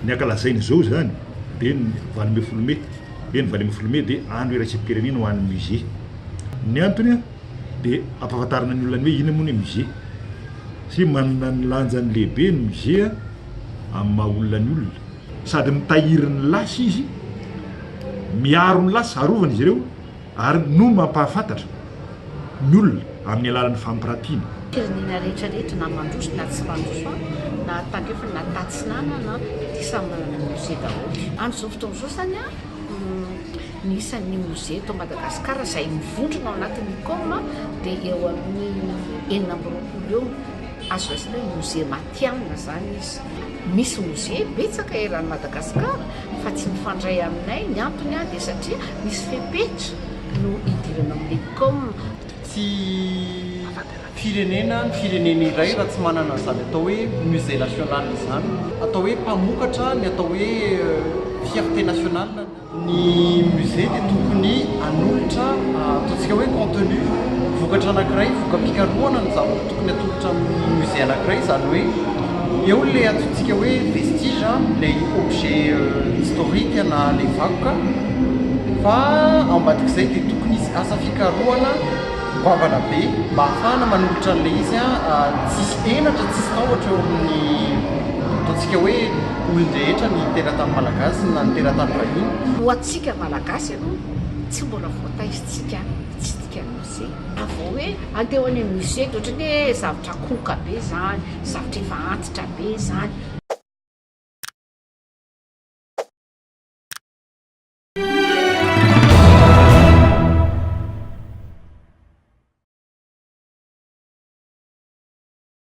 ny ankalazaina zao zany dia ny valime folome dia ny valime folome dia andro iraisam-pirenena ho an'ny musée. Ny antony dia ampahafantarana ny olona ny hoe ina moa ny musée sy manana ny lanjany lehibe ny musée amin'ny maha olona ny olona sady mitahiry ny lasa izy miaro ny lasa arovana izy ireo ary no mampahafantatra ny olona amin'ny alalan'ny fampirantiana. Firenena rehetrarehetra na mandroso na tsy mandroso na tangefa na tatsinana na dia samy manana ny musée daholo. Amin'izao fotoana izao zany ny isan'ny musée eto Madagasikara izay mivondrona ao anatin'ny ICOM dia eo amin'ny 4 eo azo raisina hoe musée matianina zany izy. Misy musée betsaka eran'ny Madagasikara fa tsy mifandray aminay. Ny antony dia satria misy fepetra no idirana amin'ny ICOM. Tsy firenena ny firenena iray raha tsy manana zany atao hoe musée national zany, atao hoe mpamokatra ny atao hoe fierté nationale. Ny musée dia tokony hanolotra ataontsika hoe contenu vokatra anankiray, vokam-pikarohana ny zavatra tokony atolotra amin'ny musée anankiray, zany hoe eo le ataontsika hoe vestige, le objet historique na le vakoka, fa ambadik'izay dia tokony izy asa fikarohana goavana be mba ahafahana manolotra an'le izy tsisy enatra tsisy tahotra eo amin'ny ataontsika hoe olon-drehetra ny teratany malagasy na ny teratany vahiny. Ho antsika malagasy aloha tsy mbola voataizitsika tsitsika musée. Avao hoe andeha ho any musée dia ohatran'ny hoe zavatra koka be zany, zavatra efa antitra be zany,